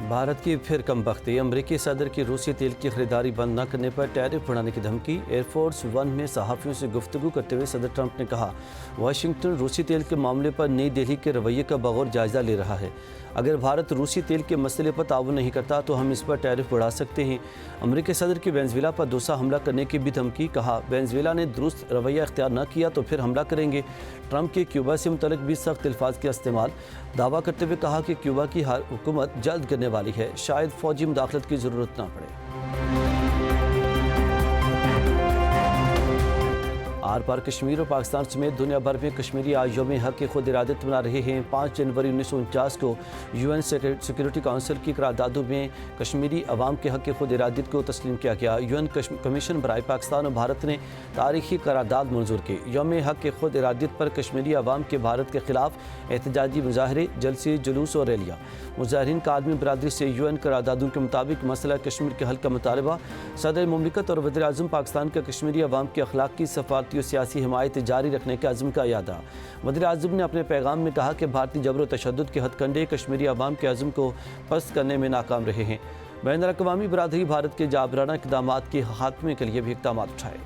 भारत की फिर कमबख्ती। अमरीकी सदर की रूसी तेल की खरीदारी बंद न करने पर टैरिफ बढ़ाने की धमकी। एयरफोर्स वन में सहाफ़ियों से गुफ्तगू करते हुए सदर ट्रंप ने कहा, वाशिंगटन रूसी तेल के मामले पर नई दिल्ली के रवैये का बगौर जायज़ा ले रहा है। अगर भारत रूसी तेल के मसले पर ताउन नहीं करता तो हम इस पर टैरिफ बढ़ा सकते हैं। अमरीकी सदर की वेनेज़ुएला पर दूसरा हमला करने की भी धमकी। कहा, वेनेज़ुएला ने दुरुस्त रवैया इख्तियार न किया तो फिर हमला करेंगे। ट्रंप के क्यूबा से मुतल्लिक भी सख्त अल्फाज का इस्तेमाल। दावा करते हुए कहा कि क्यूबा की हुकूमत जल्द गिरने वाली है, शायद फौजी मुदाखलत की ज़रूरत ना पड़े। आर पार कश्मीर और पाकिस्तान समेत दुनिया भर में कश्मीरी आज यौम हक के खुद इरादत मना रहे हैं। 5 जनवरी 1949 को UN सिक्योरिटी काउंसिल की करारदादों में कश्मीरी अवाम के हक के खुद इरादत को तस्लीम किया गया। UN कमीशन बराए पाकिस्तान और भारत ने तारीखी करारदाद मंजूर की। यौम हक के खुद इरादत पर कश्मीरी अवाम के भारत के खिलाफ एहतजाजी मुजाहरे, जलसे, जुलूस और रैलियाँ। मुजाहरीन का आलमी बरादरी से UN करारदादों के मुताबिक मसला कश्मीर के हल का मुतालबा। सदर मुमलिकत और वज़ीर आज़म पाकिस्तान का कश्मीरी अवाम की अखलाकी, सफारती और सियासी हिमायत जारी रखने के अज़्म का यादा। वज़ीर आज़म ने अपने पैगाम में कहा कि भारतीय जबर व तशद्दुद के हथकंडे कश्मीरी अवाम के अज़्म को पस्त करने में नाकाम रहे हैं। बैनुल अक़वामी बरादरी भारत के जाबराना इक़दामात के खात्मे के लिए भी इक़दामात उठाए।